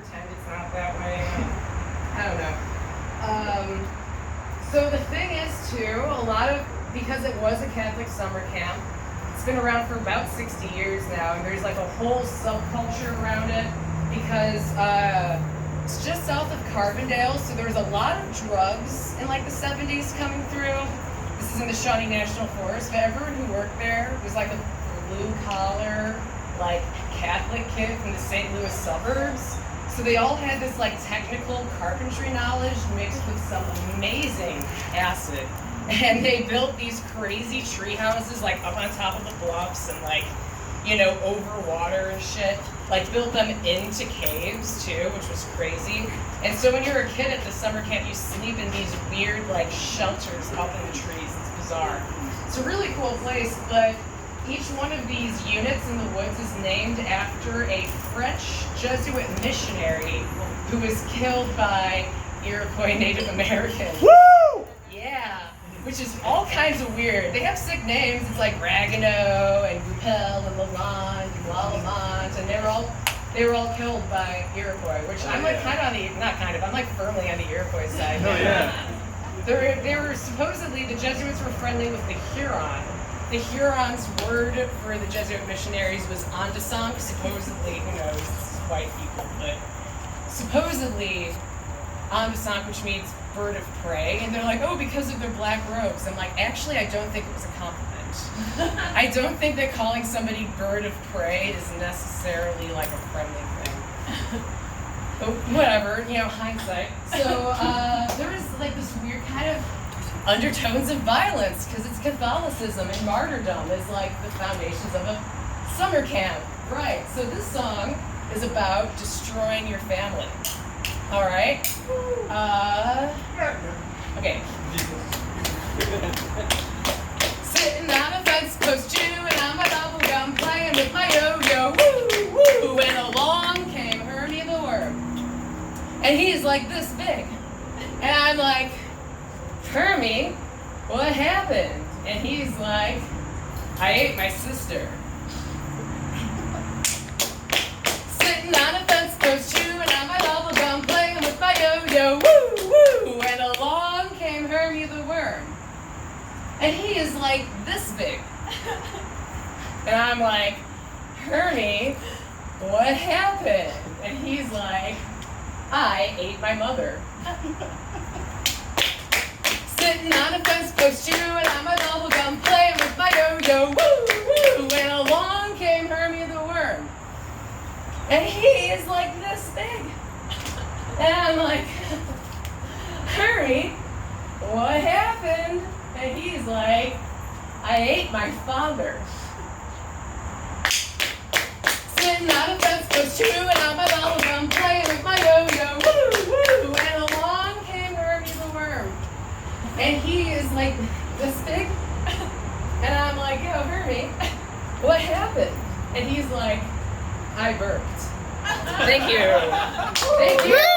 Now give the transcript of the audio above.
pretend it's not that way. I don't know. So the thing is, too, because it was a Catholic summer camp, it's been around for about 60 years now, and there's like a whole subculture around it because it's just south of Carbondale, so there was a lot of drugs in like the 70s coming through. This is in the Shawnee National Forest, but everyone who worked there was like a blue-collar, like Catholic kid from the St. Louis suburbs. So they all had this like technical carpentry knowledge mixed with some amazing acid. And they built these crazy tree houses like up on top of the bluffs and like, you know, over water and shit. Like built them into caves too, which was crazy. And so when you're a kid at the summer camp, you sleep in these weird like shelters up in the trees. It's bizarre. It's a really cool place, but each one of these units in the woods is named after a French Jesuit missionary who was killed by Iroquois Native Americans. Woo! Yeah, which is all kinds of weird. They have sick names. It's like Ragueneau and Goupil and Lalande and Lalemant, and they were all killed by Iroquois, which I'm like I'm like firmly on the Iroquois side. Oh yeah. They were supposedly, the Jesuits were friendly with the Huron. The Hurons' word for the Jesuit missionaries was Andesonk, supposedly, who knows, this is white people, but supposedly Andesonk, which means bird of prey, and they're like, oh, because of their black robes. I'm like, actually, I don't think it was a compliment. I don't think that calling somebody bird of prey is necessarily like a friendly thing. But whatever, you know, hindsight. So there was like this weird kind of undertones of violence because it's Catholicism and martyrdom is like the foundations of a summer camp. Right, so this song is about destroying your family. All right? Okay. Sitting on a fence post chewing on my bubble gum, playing with my yo-yo, woo, woo, and along came Hermie the worm. And he's like this big. And I'm like, Hermie, what happened? And he's like, I ate my sister. Sitting on a fence post chewing on my bubble gum, playing with my yo-yo, woo, woo, and along came Hermie the worm. And he is like this big. And I'm like, Hermie, what happened? And he's like, I ate my mother. Sitting on a fence post chewing on my bubble gum, playing with my yo-yo, woo, woo, and along came Hermie the worm. And he is like this big. And I'm like, Hermie, what happened? And he's like, I ate my father. Sitting on a fence post chewing on my bubble gum, playing with my yo-yo, woo, woo, and along came Hermie the worm. And he is like this big. And I'm like, yo, Hermie, what happened? And he's like, I burped. Thank you. Thank you.